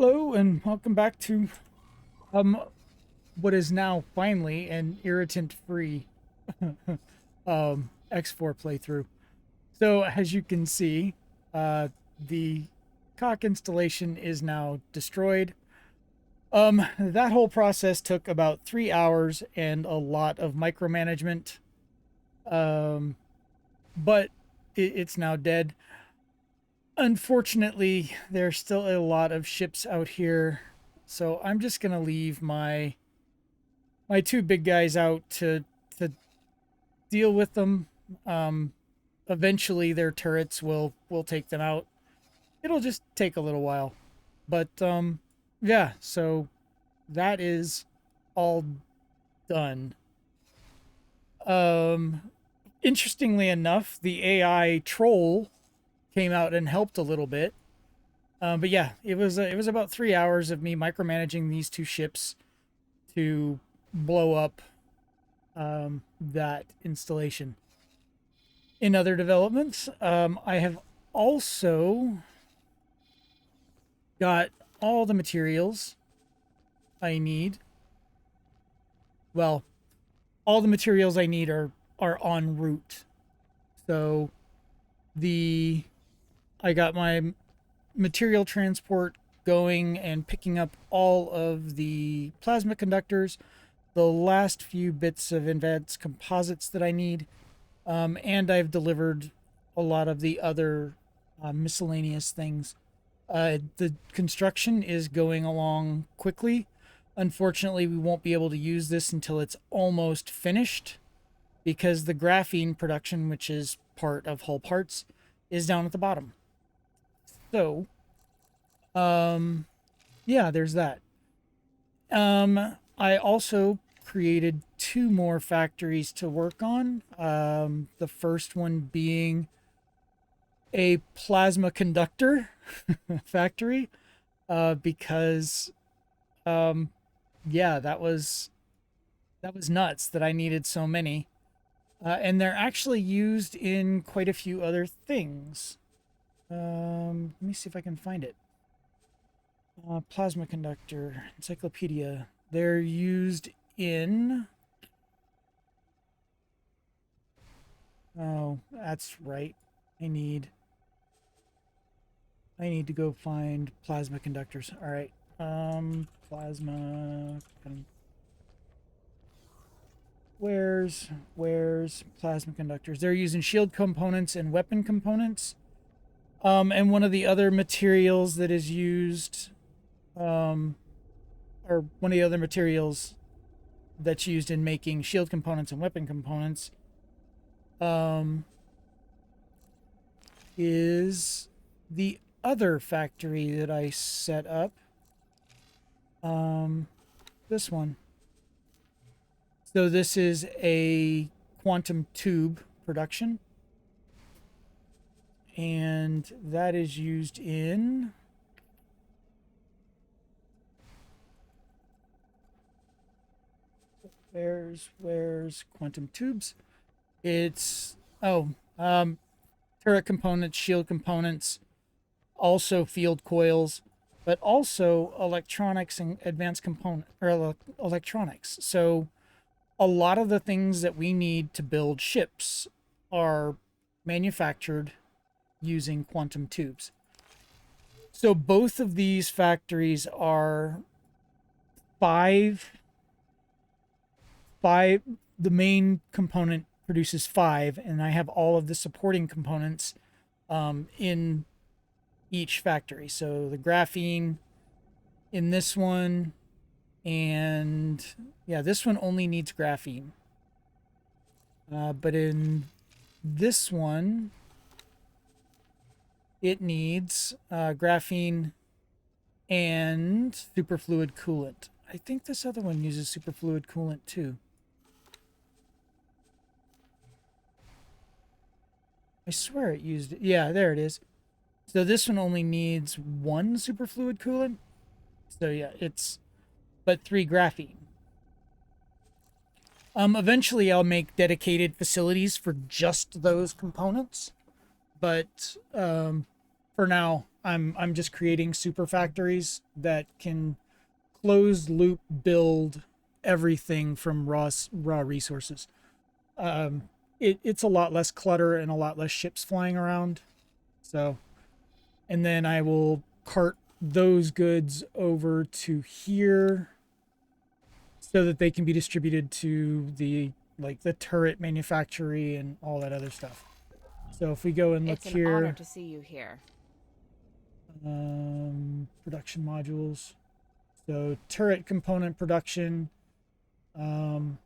Hello and welcome back to um what is now finally an irritant-free X4 playthrough. So as you can see, the cock installation is now destroyed. That whole process took about 3 hours and a lot of micromanagement. Um, but it's now dead. Unfortunately, there's still a lot of ships out here, so I'm just gonna leave my two big guys out to deal with them. Um, Eventually, their turrets will take them out. It'll just take a little while, but yeah. So that is all done. Um, Interestingly enough, the AI troll came out and helped a little bit. But yeah, it was about 3 hours of me micromanaging these two ships to blow up that installation. In other developments, I have also got all the materials I need. Well, all the materials I need are en route. So the I got my material transport going and picking up all of the plasma conductors, the last few bits of advanced composites that I need, and I've delivered a lot of the other miscellaneous things. The construction is going along quickly. Unfortunately, we won't be able to use this until it's almost finished because the graphene production, which is part of hull parts, is down at the bottom. So, yeah, there's that. I also created two more factories to work on. The first one being a plasma conductor factory, because, yeah, that was nuts that I needed so many. And they're actually used in quite a few other things. Let me see if I can find it. Plasma conductor, encyclopedia. They're used in... Oh, that's right. I need to go find plasma conductors. All right. Plasma. Where's plasma conductors? They're using shield components and weapon components. And one of the other materials that is used, or one of the other materials that's used in making shield components and weapon components, is the other factory that I set up. This one. So this is a quantum tube production. And that is used in... Where's quantum tubes? It's... turret components, shield components, also field coils, but also electronics and advanced component or electronics. So a lot of the things that we need to build ships are manufactured using quantum tubes. So both of these factories are five. The main component produces five, and I have all of the supporting components in each factory. So the graphene in this one, and yeah, this one only needs graphene. But in this one, it needs graphene and superfluid coolant. I think this other one uses superfluid coolant too. I swear it used it. Yeah, there it is. So this one only needs one superfluid coolant. So yeah, but 3 graphene. Eventually I'll make dedicated facilities for just those components. But for now, I'm just creating super factories that can closed loop build everything from raw resources. It's a lot less clutter and a lot less ships flying around. So, and then I will cart those goods over to here so that they can be distributed to the turret manufactory and all that other stuff. So if we go and look It's an here, honor to see you here. production modules. So turret component production. Let's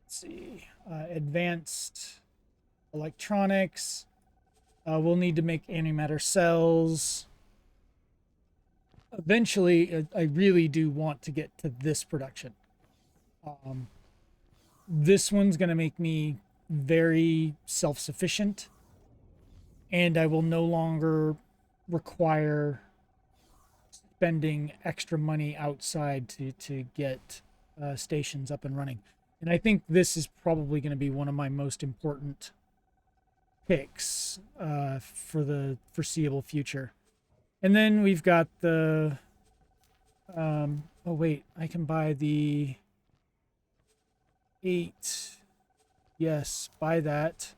see, advanced electronics. We'll need to make antimatter cells. Eventually, I really do want to get to this production. This one's going to make me very self-sufficient, and I will no longer require spending extra money outside to get stations up and running. And I think this is probably going to be one of my most important picks for the foreseeable future. And then we've got the oh wait, I can buy the 8. Yes, buy that.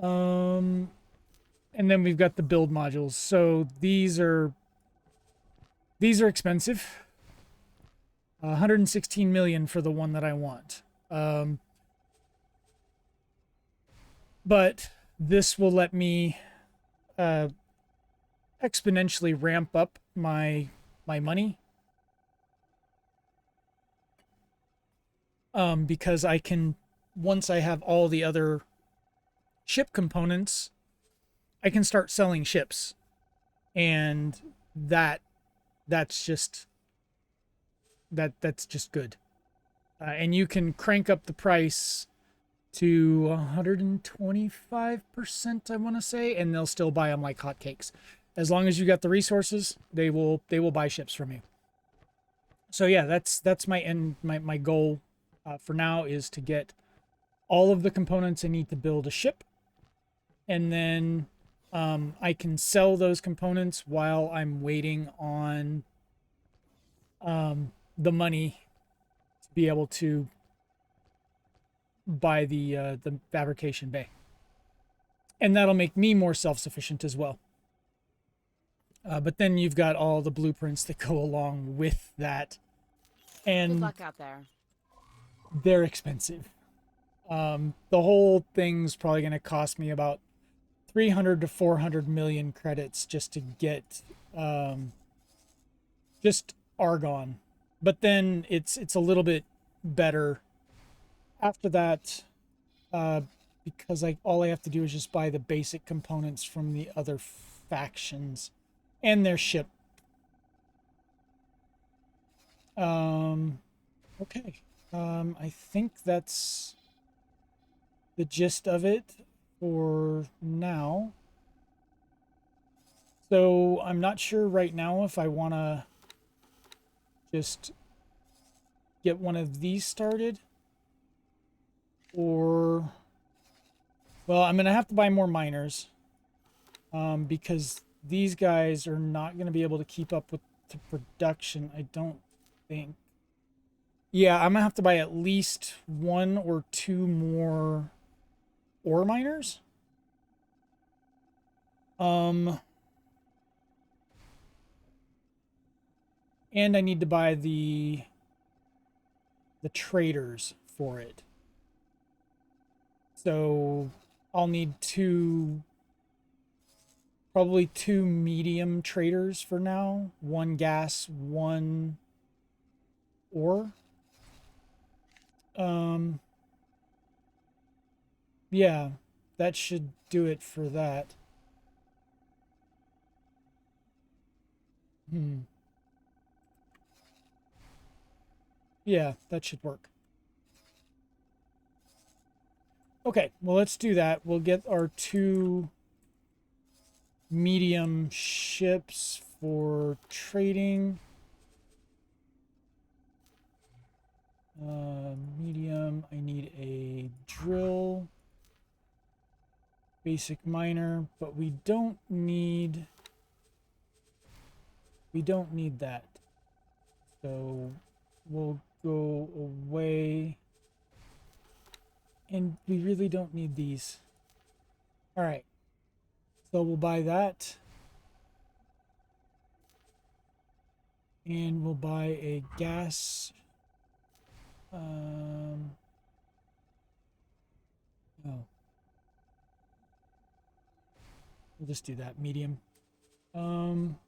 And then we've got the build modules. So these are expensive. 116 million for the one that I want. But this will let me exponentially ramp up my money. Because I can, once I have all the other ship components, I can start selling ships, and that's just good. And you can crank up the price to 125%, I want to say, and they'll still buy them like hotcakes. As long as you got the resources, they will buy ships from you. So yeah, that's my goal for now, is to get all of the components I need to build a ship, and then I can sell those components while I'm waiting on the money to be able to buy the fabrication bay, and that'll make me more self-sufficient as well. But then you've got all the blueprints that go along with that, and good luck out there. They're expensive. The whole thing's probably going to cost me about 300 to 400 million credits just to get just argon. But then it's a little bit better after that, because all I have to do is just buy the basic components from the other factions and their ship. Okay. I think that's the gist of it for now. So I'm not sure right now if I want to just get one of these started, or, well, I'm going to have to buy more miners, because these guys are not going to be able to keep up with the production, I don't think. Yeah, I'm going to have to buy at least 1 or 2 more ore miners. And I need to buy the traders for it. So I'll need probably 2 medium traders for now. 1 gas, 1 ore. Yeah, that should do it for that. Yeah, that should work. Okay, well, let's do that. We'll get our 2 medium ships for trading. Medium. I need a drill. Basic miner, but we don't need that. So we'll go away. And we really don't need these. All right. So we'll buy that. And we'll buy a gas. Oh. We'll just do that, medium. All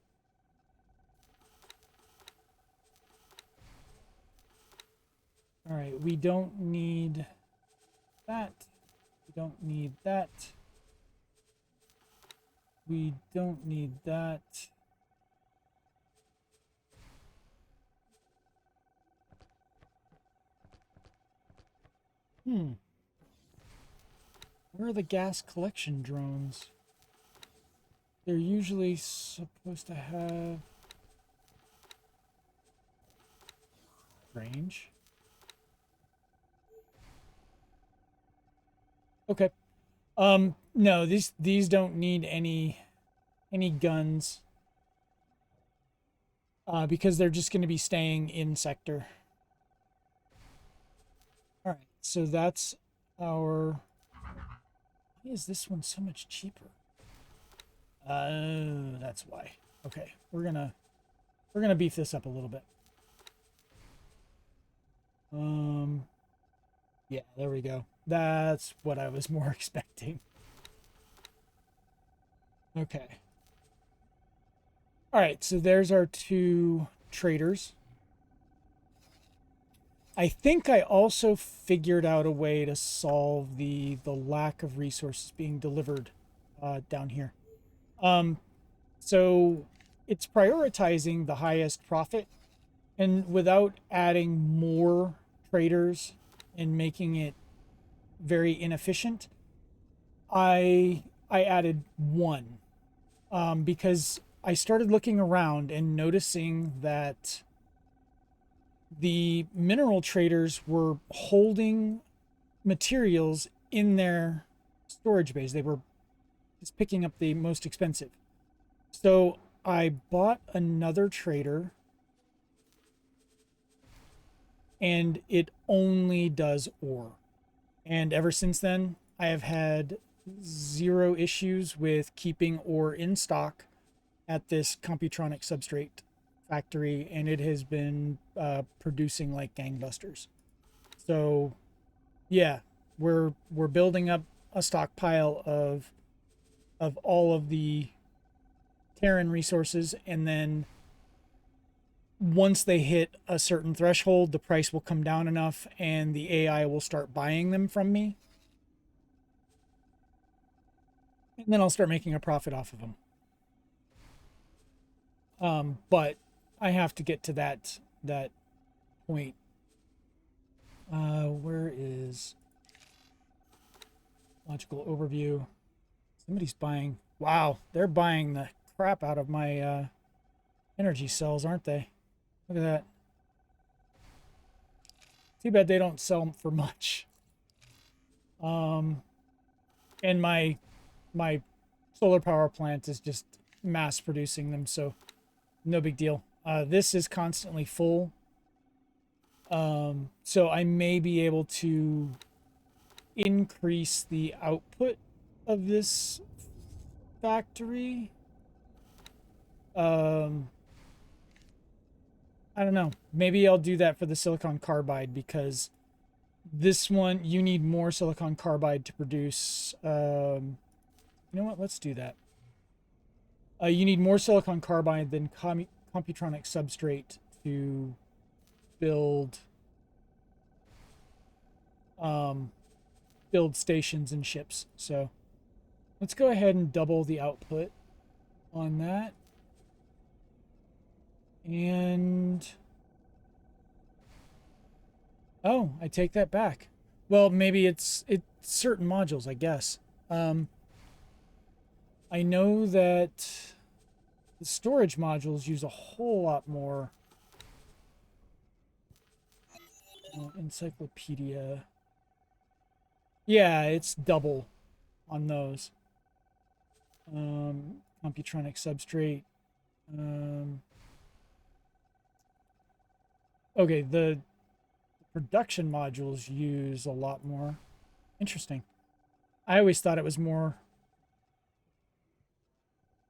right, we don't need that. We don't need that. We don't need that. Where are the gas collection drones? They're usually supposed to have range. Okay. No, these don't need any guns. Because they're just going to be staying in sector. All right, so that's our. Why is this one so much cheaper? That's why. Okay, we're gonna beef this up a little bit. Yeah, there we go. That's what I was more expecting. Okay. All right, so there's our two traders. I think I also figured out a way to solve the lack of resources being delivered down here. So it's prioritizing the highest profit, and without adding more traders and making it very inefficient, I added one because I started looking around and noticing that the mineral traders were holding materials in their storage bays. They were just picking up the most expensive. So I bought another trader, and it only does ore. And ever since then, I have had zero issues with keeping ore in stock at this Computronic substrate factory, and it has been producing like gangbusters. So yeah, we're building up a stockpile of all of the Terran resources, and then once they hit a certain threshold, the price will come down enough and the AI will start buying them from me. And then I'll start making a profit off of them. But I have to get to that point. Where is logical overview? Somebody's buying. Wow, they're buying the crap out of my energy cells, aren't they? Look at that. Too bad they don't sell them for much. And my solar power plant is just mass producing them, so no big deal. This is constantly full. So I may be able to increase the output of this factory. I don't know. Maybe I'll do that for the silicon carbide, because this one, you need more silicon carbide to produce. You know what? Let's do that. You need more silicon carbide than Computronic substrate to build build stations and ships. So let's go ahead and double the output on that. And oh, I take that back. Well, maybe it's certain modules, I guess. I know that the storage modules use a whole lot more Encyclopedia. Yeah, it's double on those. Computronic substrate. Okay, the production modules use a lot more. Interesting. I always thought it was more.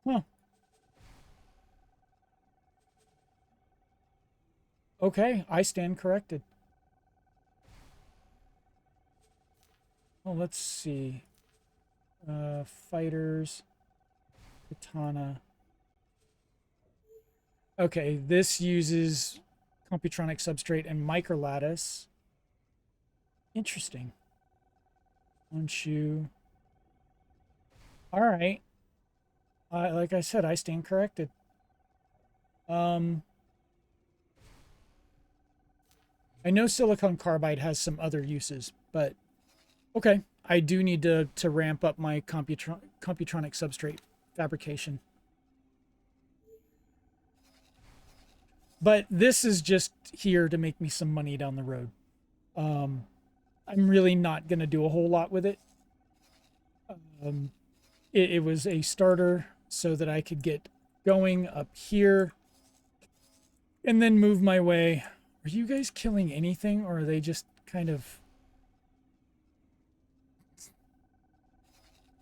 Huh. Okay, I stand corrected. Well, let's see. Fighters, katana. Okay, this uses Computronic substrate and microlattice. Interesting. Honshu. All right. Like I said, I stand corrected. I know silicon carbide has some other uses, but okay. I do need to ramp up my Computronic substrate fabrication. But this is just here to make me some money down the road. I'm really not going to do a whole lot with it. It was a starter so that I could get going up here and then move my way. Are you guys killing anything, or are they just kind of...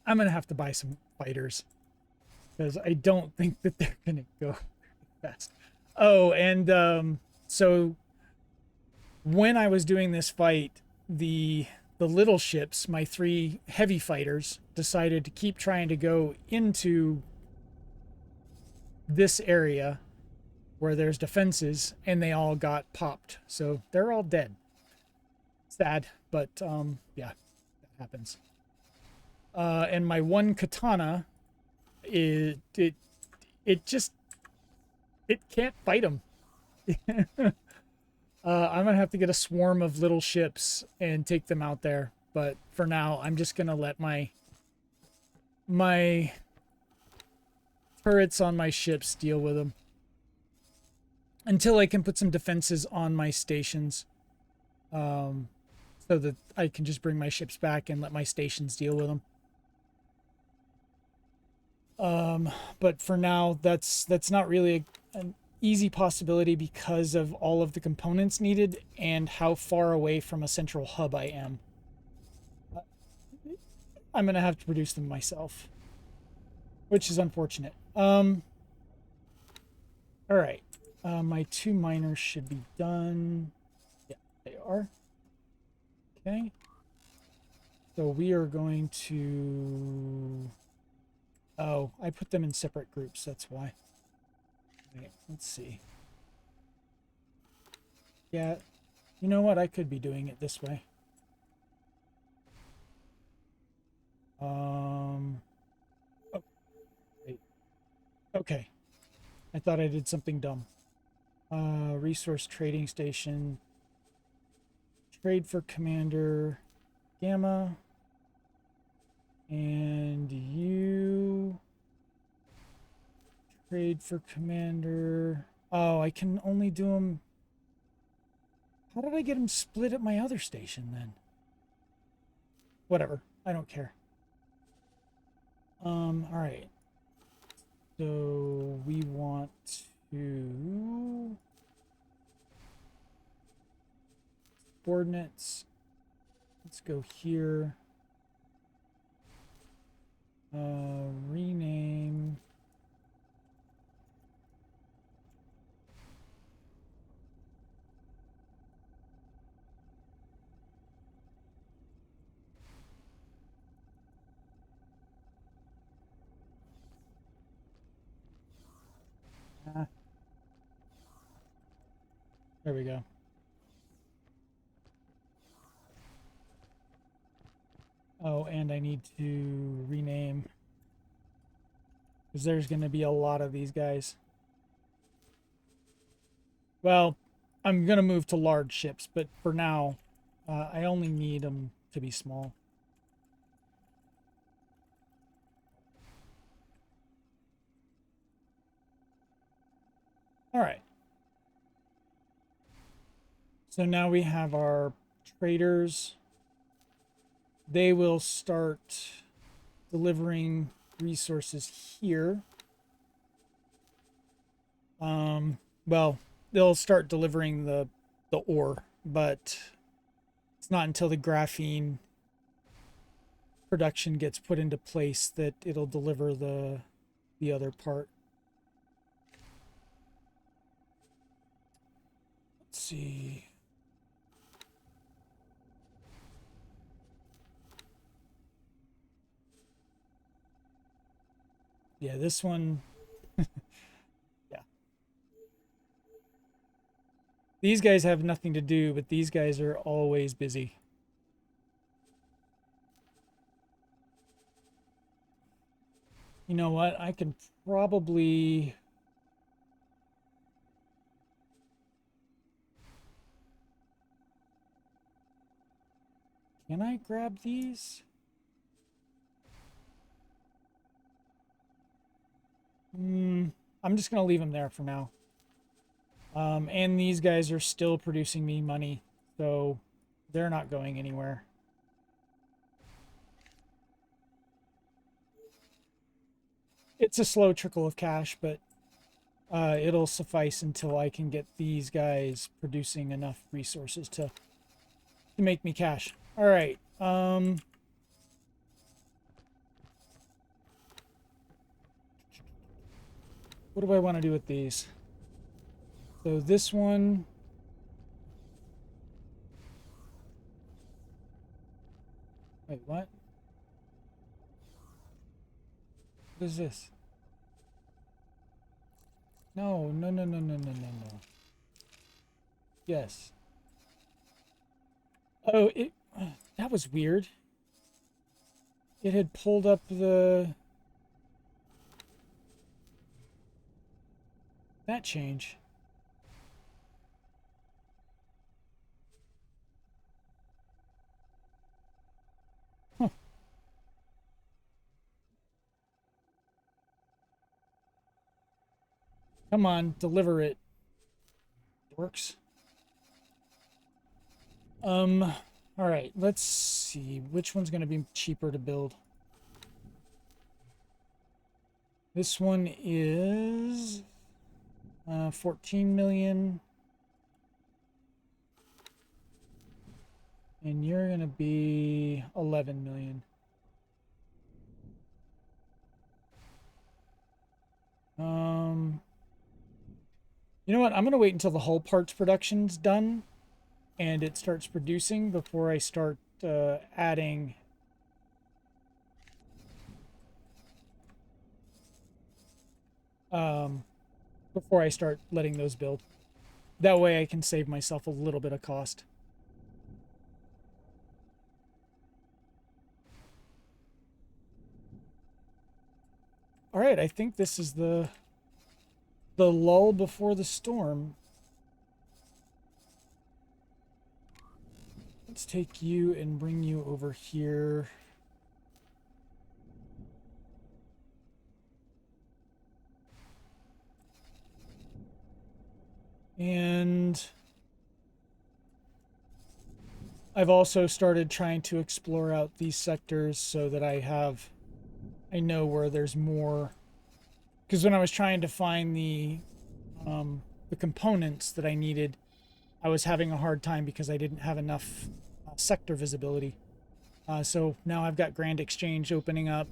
I'm going to have to buy some fighters because I don't think that they're going to go fast. Oh, and so when I was doing this fight, the little ships, my 3 heavy fighters, decided to keep trying to go into this area where there's defenses, and they all got popped. So they're all dead. Sad, but yeah, that happens. And my one katana, it just, it can't fight them. I'm gonna have to get a swarm of little ships and take them out there. But for now, I'm just gonna let my turrets on my ships deal with them until I can put some defenses on my stations, so that I can just bring my ships back and let my stations deal with them. But for now, that's not really an easy possibility because of all of the components needed and how far away from a central hub I am. I'm gonna have to produce them myself, which is unfortunate. All right. My 2 miners should be done. Yeah, they are. Okay. So we are going to... Oh, I put them in separate groups, that's why. Wait, let's see. Yeah, you know what? I could be doing it this way. Oh, wait. Okay. I thought I did something dumb. Resource trading station. Trade for commander. Gamma. And you... Trade for commander. Oh, I can only do them... How did I get them split at my other station then? Whatever. I don't care. All right. So we want to... Coordinates. Let's go here. Rename. There we go. Oh, and I need to rename, because there's going to be a lot of these guys. Well, I'm going to move to large ships, but for now, I only need them to be small. All right. So now we have our traders. They will start delivering resources here. Well, they'll start delivering the ore, but it's not until the graphene production gets put into place that it'll deliver the other part. Let's see. Yeah, this one. Yeah. These guys have nothing to do, but these guys are always busy. You know what? I can probably... Can I grab these? I'm just going to leave them there for now. And these guys are still producing me money, so they're not going anywhere. It's a slow trickle of cash, but it'll suffice until I can get these guys producing enough resources to make me cash. All right. What do I want to do with these? So this one... Wait, what? What is this? No, no, no, no, no, no, no, no. Yes. Oh, it... That was weird. It had pulled up the... That change. Huh. Come on, deliver it. Works. All right, let's see. Which one's going to be cheaper to build? This one is 14 million. And you're going to be 11 million. You know what? I'm going to wait until the whole parts production's done and it starts producing before I start adding before I start letting those build. That way I can save myself a little bit of cost. All right, I think this is the lull before the storm. Let's take you and bring you over here. And I've also started trying to explore out these sectors so that I know where there's more. Because when I was trying to find the components that I needed, I was having a hard time because I didn't have enough sector visibility. So now I've got Grand Exchange opening up,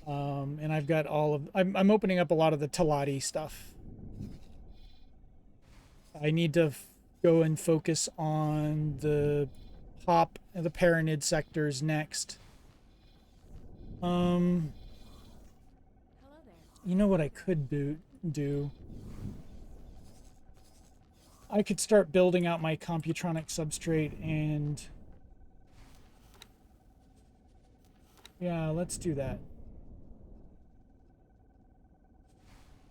and I've got I'm opening up a lot of the Talati stuff. I need to go and focus on the hop and the Paranid sectors next. You know what I could do? I could start building out my computronic substrate and... Yeah, let's do that.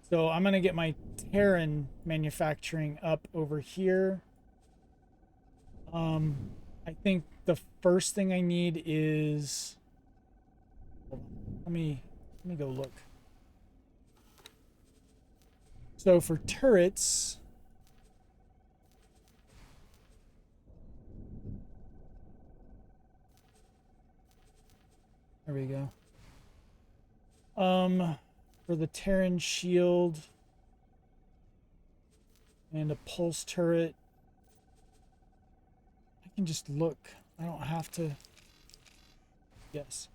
So I'm going to get my Terran manufacturing up over here. I think the first thing I need is... Let me go look. So for turrets, There we go. For the Terran shield and a pulse turret, I can just look. I don't have to. Yes.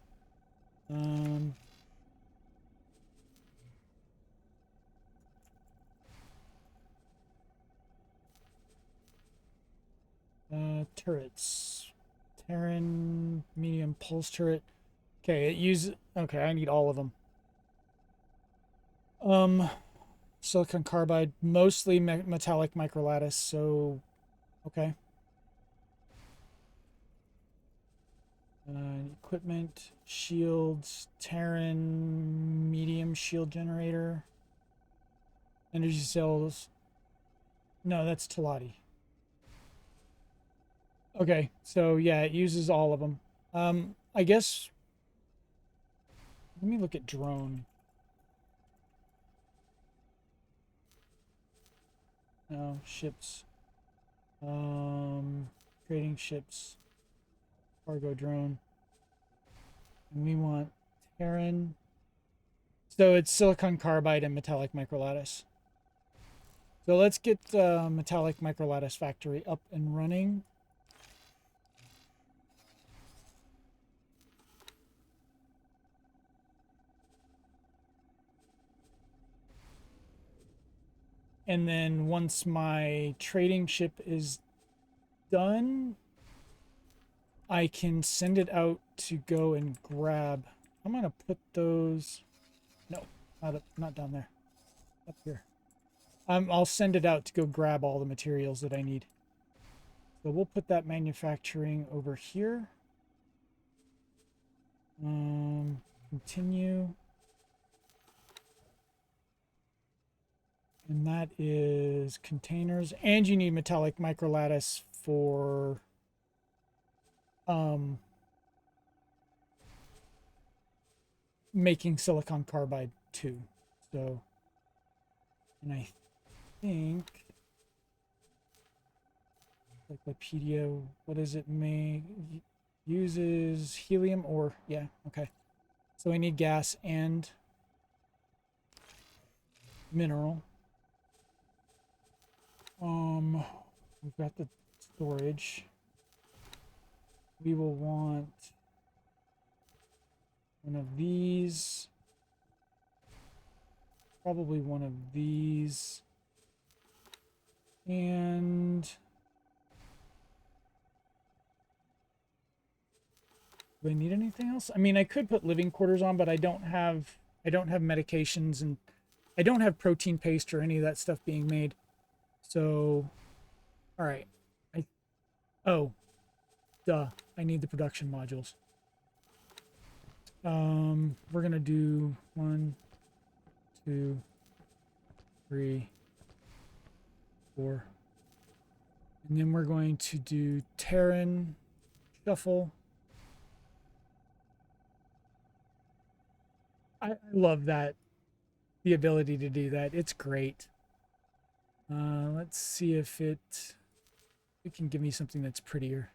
Turrets. Terran medium pulse turret. Okay, it uses. Okay, I need all of them. Silicon carbide, mostly metallic microlattice. So, okay. Equipment, shields, Terran medium shield generator, energy cells. No, that's Talati. Okay, so yeah, it uses all of them. I guess. Let me look at drone. No, ships. Trading ships. Cargo drone. And we want Terran. So it's silicon carbide and metallic microlattice. So let's get the metallic microlattice factory up and running. And then once my trading ship is done, I can send it out to go and grab. I'm going to put those. No, not down there. Up here. I'll send it out to go grab all the materials that I need. So we'll put that manufacturing over here. Continue. And that is containers. And you need metallic microlattice for making silicon carbide too. So, and I think Encyclopedia, what does it make? Uses helium or, yeah, okay. So we need gas and mineral. We've got the storage. We will want one of these. Probably one of these. And do I need anything else? I mean, I could put living quarters on, but I don't have medications, and I don't have protein paste or any of that stuff being made. So, all right. Oh, duh. I need the production modules. We're gonna do 1, 2, 3, 4. And then we're going to do Terran shuffle. I love that. The ability to do that. It's great. Let's see if it can give me something that's prettier.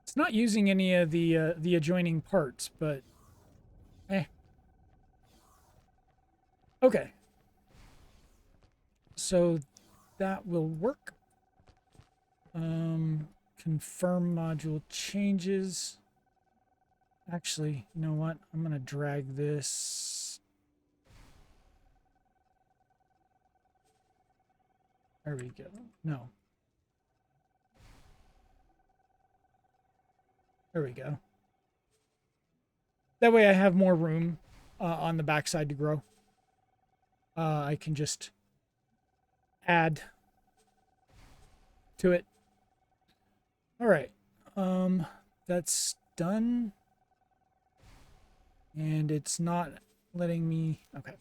It's not using any of the adjoining parts, but okay. So that will work. Confirm module changes. Actually, you know what? I'm gonna drag this. There we go. No. There we go. That way I have more room on the backside to grow. I can just add to it. All right. That's done. And it's not letting me. Okay.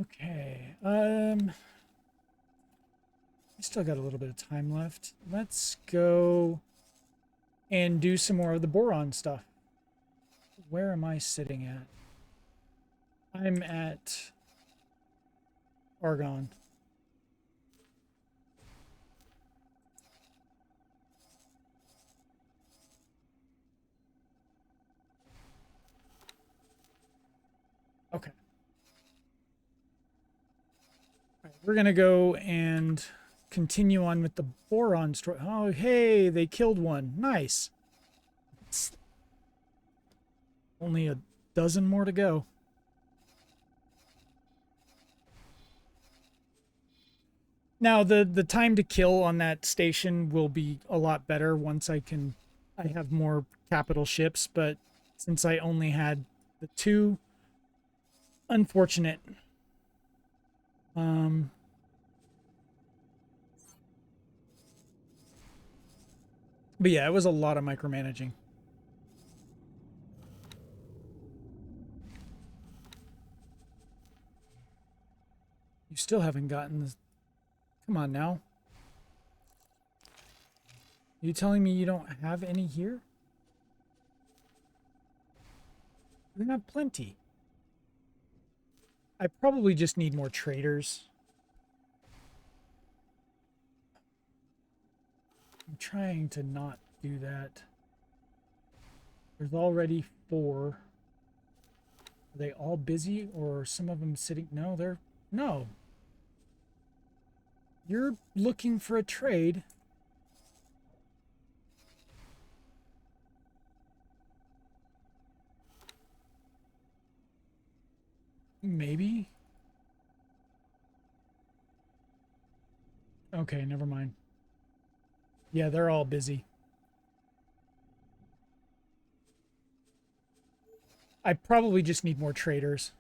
Okay. I still got a little bit of time left. Let's go and do some more of the boron stuff. where am I sitting at? I'm at Argon. Okay. All right, we're going to go and continue on with the boron story. Oh, hey, they killed one. Nice. It's only a dozen more to go. Now, the time to kill on that station will be a lot better once I have more capital ships, but since I only had the two, unfortunate. But yeah, it was a lot of micromanaging. You still haven't gotten this. Come on now. Are you telling me you don't have any here? We have plenty. I probably just need more traders. I'm trying to not do that. There's already 4. Are they all busy or are some of them sitting? No, no. You're looking for a trade. Maybe. Okay, never mind. Yeah, they're all busy. I probably just need more traders.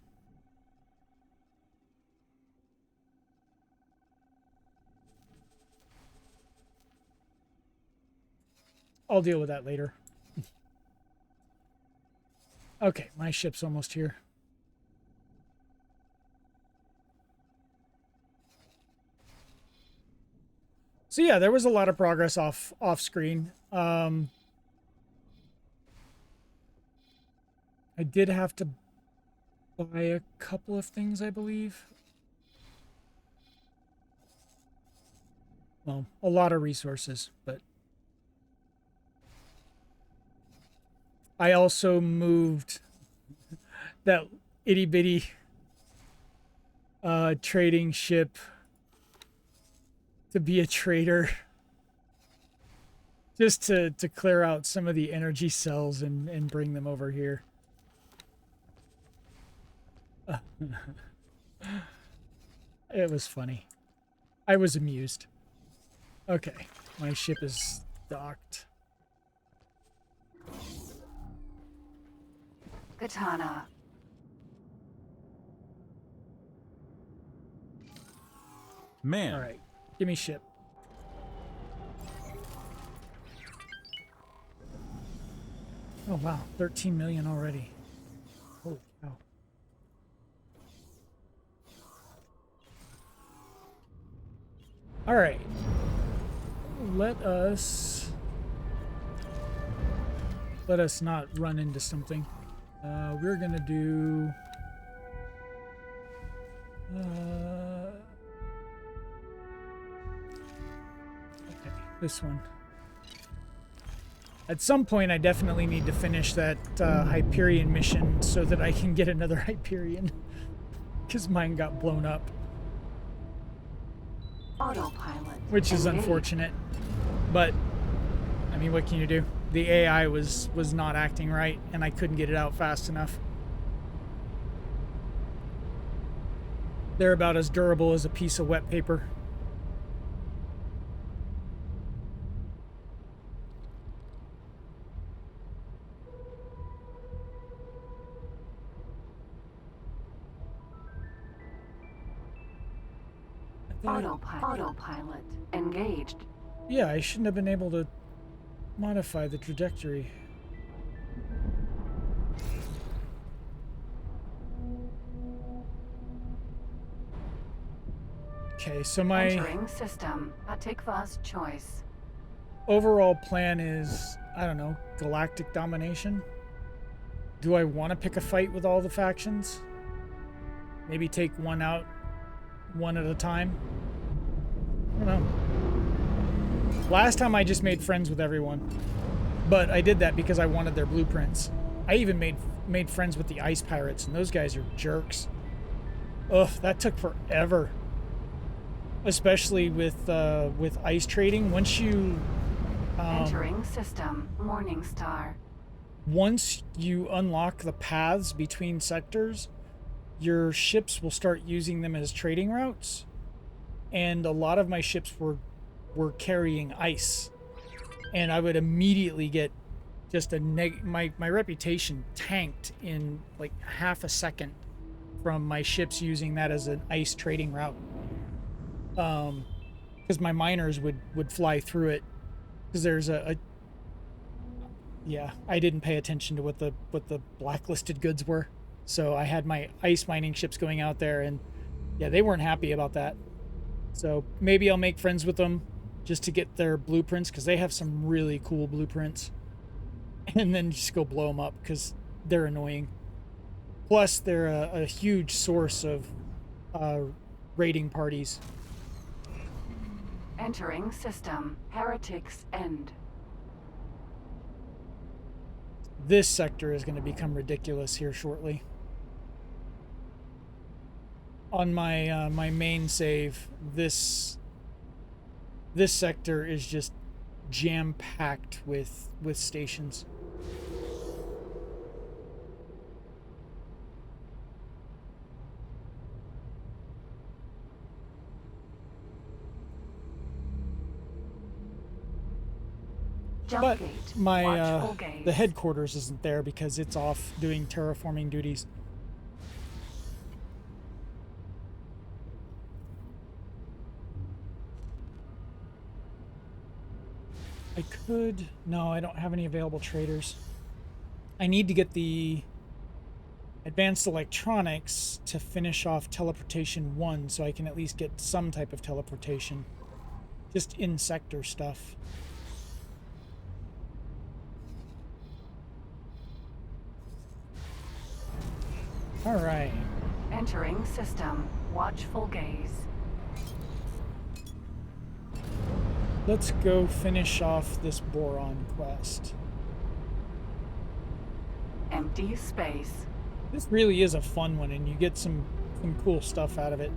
I'll deal with that later. Okay, my ship's almost here. So yeah, there was a lot of progress off screen. I did have to buy a couple of things, I believe. Well, a lot of resources, but I also moved that itty bitty trading ship to be a trader, just to clear out some of the energy cells and bring them over here. It was funny. I was amused. Okay, my ship is docked. Katana. Man. All right, give me ship. Oh wow, 13 million already. Holy cow. All right. Let us not run into something. We're gonna do okay, this one. At some point, I definitely need to finish that Hyperion mission so that I can get another Hyperion, because mine got blown up. Autopilot. Which is unfortunate, but I mean, what can you do? The AI was not acting right, and I couldn't get it out fast enough. They're about as durable as a piece of wet paper. Autopilot engaged. Yeah, I shouldn't have been able to modify the trajectory. Okay, so my Entering system. Atikva's choice. overall plan is, I don't know, galactic domination. Do I want to pick a fight with all the factions? Maybe take one out, one at a time? I don't know. Last time I just made friends with everyone. But I did that because I wanted their blueprints. I even made friends with the ice pirates, and those guys are jerks. Ugh, that took forever. Especially with ice trading. Once you Entering system. Morningstar. once you unlock the paths between sectors, your ships will start using them as trading routes. And a lot of my ships were carrying ice. And I would immediately get just my reputation tanked in like half a second from my ships using that as an ice trading route. Because my miners would fly through it. Because there's yeah, I didn't pay attention to what the blacklisted goods were. So I had my ice mining ships going out there, and yeah, they weren't happy about that. So maybe I'll make friends with them just to get their blueprints, because they have some really cool blueprints. And then just go blow them up, because they're annoying. Plus, they're a huge source of raiding parties. Entering system. Heretics End. This sector is going to become ridiculous here shortly. On my my main save, this sector is just jam-packed with stations. But Jumpgate. my Watchful gaze. the headquarters isn't there because it's off doing terraforming duties. I could... No, I don't have any available traders. I need to get the advanced electronics to finish off teleportation 1 so I can at least get some type of teleportation. Just in sector stuff. All right. Entering system. Watchful gaze. Let's go finish off this boron quest. Empty space. This really is a fun one, and you get some cool stuff out of it.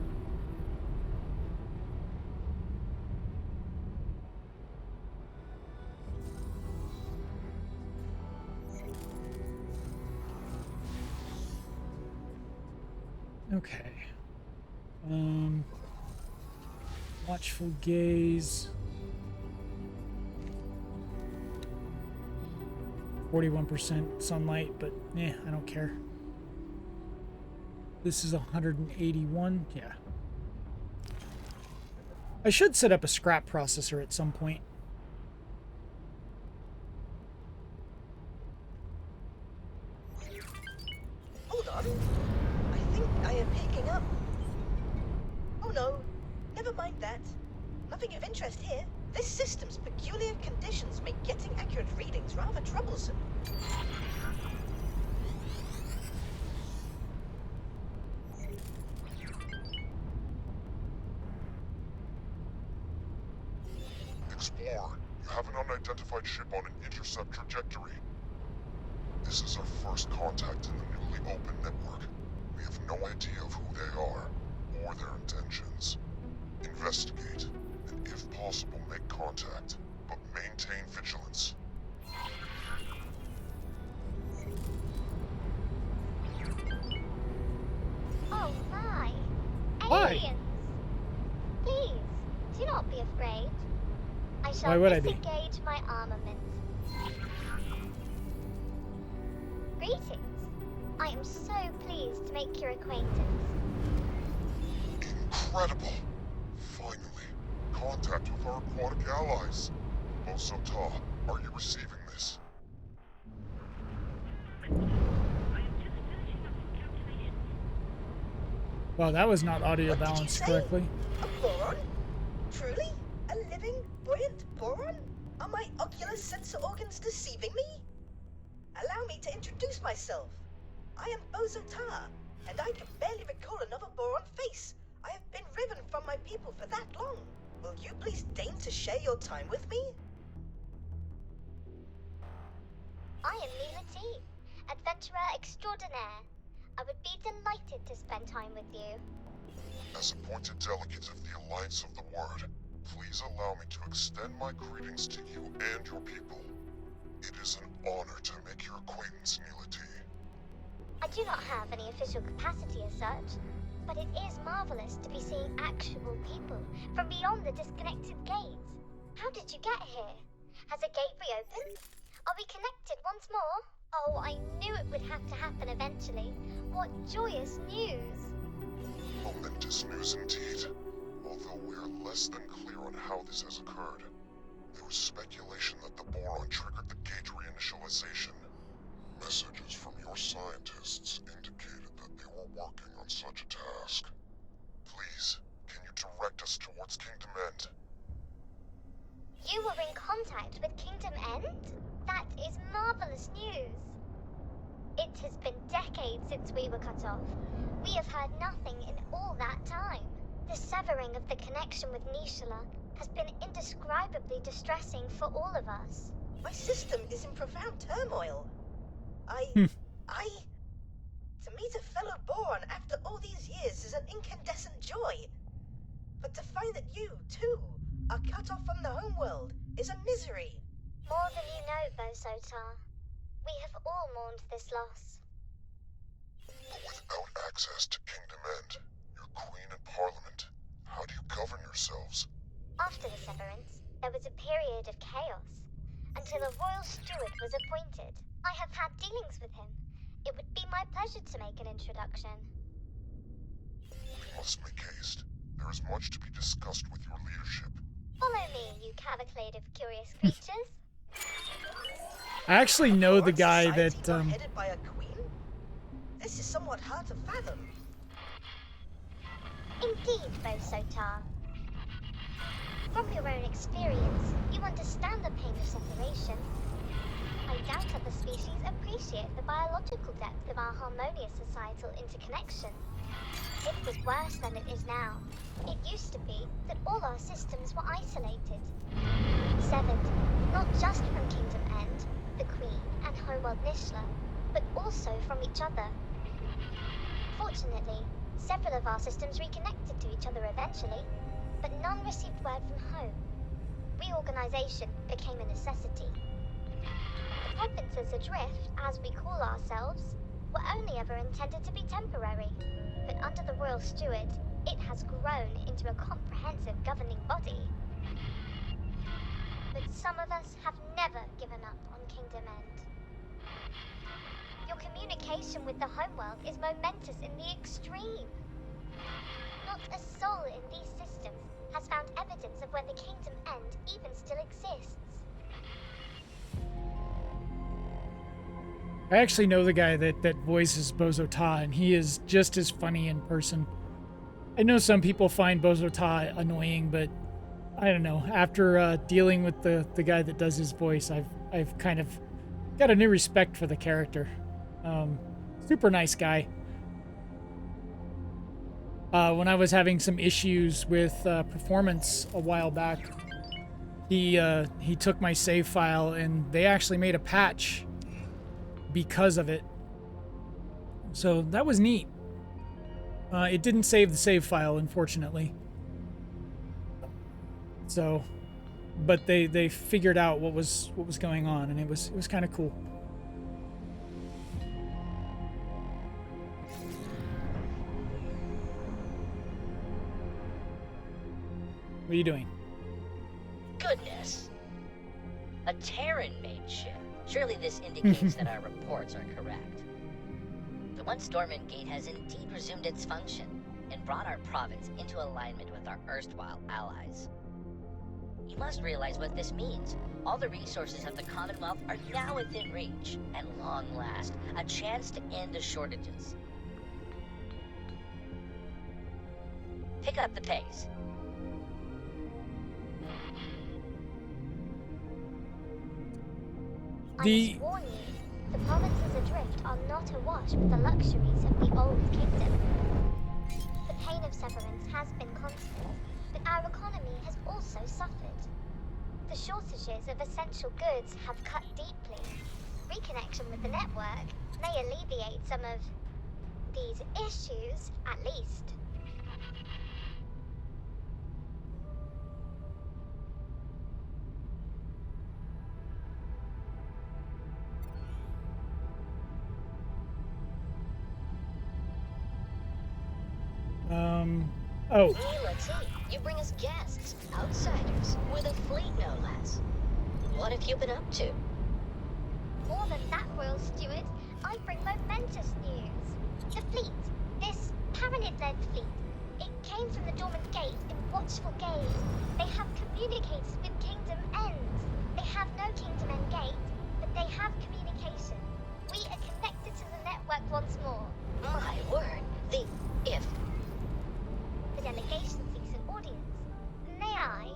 Okay. Watchful gaze. 41% sunlight, but I don't care. This is 181. Yeah. I should set up a scrap processor at some point. Hold on. I think I am picking up. Oh no, never mind that. Nothing of interest here. This system's peculiar conditions make getting accurate readings rather troublesome. Explorer, you have an unidentified ship on an intercept trajectory. This is our first contact in the newly opened network. We have no idea of who they are, or their intentions. Investigate, and if possible make contact, but maintain vigilance. Oh my! Why? Aliens! Please, do not be afraid. I shall Why would I be? disengage my armament. Greetings. I am so pleased to make your acquaintance. Incredible! Finally, contact with our aquatic allies. Osota, are you receiving this? Wow, that was not audio What did you balanced say? correctly. A boron? Truly? A living, buoyant boron? Are my ocular sensor organs deceiving me? Allow allow me to introduce myself. I am Bozo Tar, and I can barely recall another Boron face. I have been riven from my people for that long. Will you please deign to share your time with me? I am Mila T, adventurer extraordinaire. I would be delighted to spend time with you. As appointed delegate of the Alliance of the Word, please allow me to extend my greetings to you and your people. It is an honor to make your acquaintance, Neela T. I do not have any official capacity as such, but it is marvelous to be seeing actual people from beyond the disconnected gates. How did you get here? Has a gate reopened? Are we connected once more? Oh, I knew it would have to happen eventually. What joyous news! Momentous news indeed. Although we are less than clear on how this has occurred. There was speculation that the boron triggered the gate reinitialization. Messages from your scientists indicated that they were working on such a task. Please, can you direct us towards Kingdom End? You were in contact with Kingdom End? That is marvelous news. It has been decades since we were cut off. We have heard nothing in all that time. The severing of the connection with Nishala has been indescribably distressing for all of us. My system is in profound turmoil. To meet a fellow Boron after all these years is an incandescent joy. But to find that you, too, are cut off from the homeworld is a misery. More than you know, Bosotar. We have all mourned this loss. But without access to Kingdom End, your Queen and Parliament, how do you govern yourselves? After the severance, there was a period of chaos, until a royal steward was appointed. I have had dealings with him. It would be my pleasure to make an introduction. We must make haste. There is much to be discussed with your leadership. Follow me, you cavalcade of curious creatures. I actually know the Boron guy society that not headed by a queen? This is somewhat hard to fathom. Indeed, Bosotar. From your own experience, you understand the pain of separation. I doubt other species appreciate the biological depth of our harmonious societal interconnection. It was worse than it is now. It used to be that all our systems were isolated. Severed, not just from Kingdom End, the Queen and Homeworld Nishla, but also from each other. Fortunately, several of our systems reconnected to each other eventually, but none received word from home. Reorganization became a necessity. The provinces adrift, as we call ourselves, were only ever intended to be temporary, but under the Royal Steward, it has grown into a comprehensive governing body. But some of us have never given up on Kingdom End. Your communication with the homeworld is momentous in the extreme. Not a soul in these systems has found evidence of where the Kingdom End even still exists. I actually know the guy that voices Bozo Ta, and he is just as funny in person. I know some people find Bozo Ta annoying, but I don't know. After dealing with the guy that does his voice, I've kind of got a new respect for the character. Super nice guy. When I was having some issues with performance a while back, he took my save file and they actually made a patch because of it. So that was neat. It didn't save the save file, unfortunately. So, but they figured out what was going on, and it was kind of cool. What are you doing? Goodness. A Terran-made ship. Surely this indicates that our reports are correct. The once dormant gate has indeed resumed its function and brought our province into alignment with our erstwhile allies. You must realize what this means. All the resources of the Commonwealth are now within reach. At long last, a chance to end the shortages. Pick up the pace. I The- must warn you, The provinces adrift are not awash with the luxuries of the old kingdom. The pain of severance has been constant, but our economy has also suffered. The shortages of essential goods have cut deeply. Reconnection with the network may alleviate some of these issues, at least. Oh, Let's see. You bring us guests, outsiders, with a fleet no less. What have you been up to? More than that, Royal Steward, I bring momentous news. The fleet, this Paranid-led fleet, it came from the Dormant Gate in watchful gaze. They have communicated with Kingdom End. They have no Kingdom End gate, but they have communication. We are connected to the network once more. My word. If... The delegation seeks an audience. May I?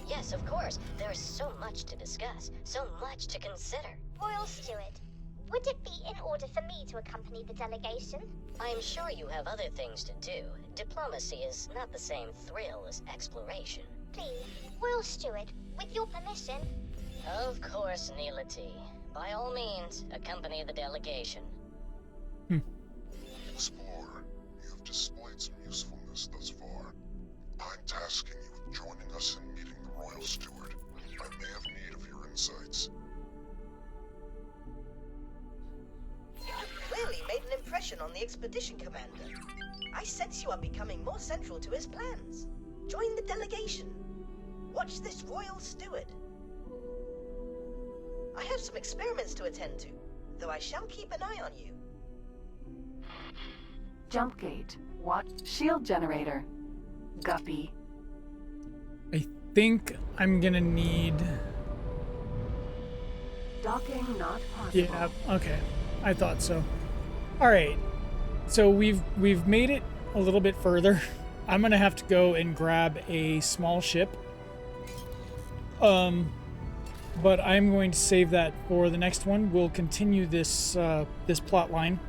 Yes, of course. There is so much to discuss, so much to consider. Royal Steward, would it be in order for me to accompany the delegation? I'm sure you have other things to do. Diplomacy is not the same thrill as exploration. Please, Royal Steward, with your permission. Of course, Neelity. By all means, accompany the delegation. Explorer, you have displayed some usefulness thus far. I'm tasking you with joining us in meeting the Royal Steward. I may have need of your insights. You've clearly made an impression on the expedition commander. I sense you are becoming more central to his plans. Join the delegation. Watch this Royal Steward. I have some experiments to attend to, though I shall keep an eye on you. Jump gate. Watch shield generator. Guppy. I think I'm gonna need... Docking not possible. Yeah, okay. I thought so. Alright. So we've made it a little bit further. I'm gonna have to go and grab a small ship. But I'm going to save that for the next one. We'll continue this this plot line.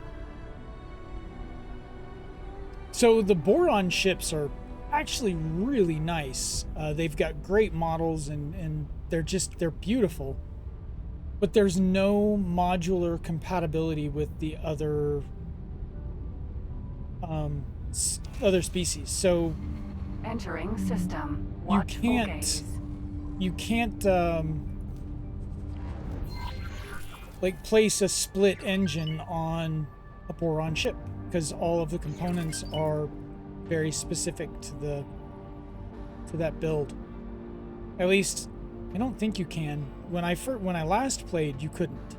So the boron ships are actually really nice. They've got great models and they're beautiful. But there's no modular compatibility with the other other species. So Entering system. Watchful gaze. you can't like place a split engine on a boron ship because all of the components are very specific to that build. At least I don't think you can. When I last played, you couldn't.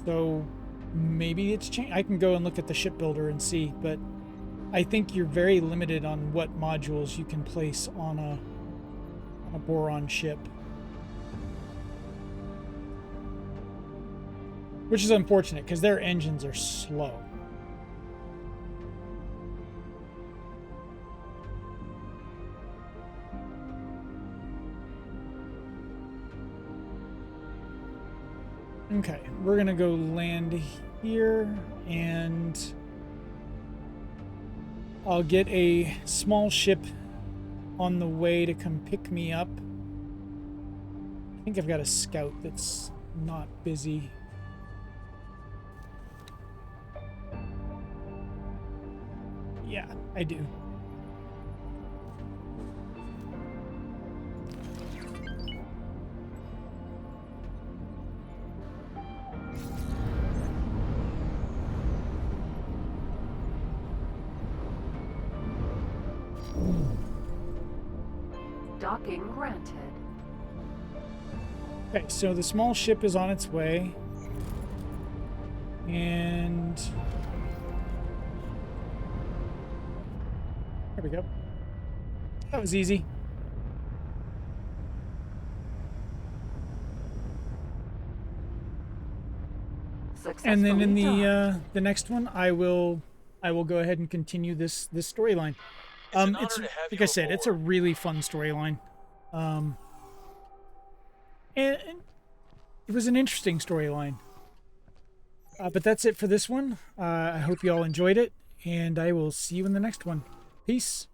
So maybe it's changed. I can go and look at the shipbuilder and see, but I think you're very limited on what modules you can place on a boron ship. Which is unfortunate because their engines are slow. Okay, we're gonna go land here and I'll get a small ship on the way to come pick me up. I think I've got a scout that's not busy. Yeah, I do. Docking granted. Okay, so the small ship is on its way. And there we go. That was easy. And then in the next one, I will go ahead and continue this storyline. It's like I said, it's a really fun storyline. And it was an interesting storyline. But that's it for this one. I hope you all enjoyed it, and I will see you in the next one. Peace.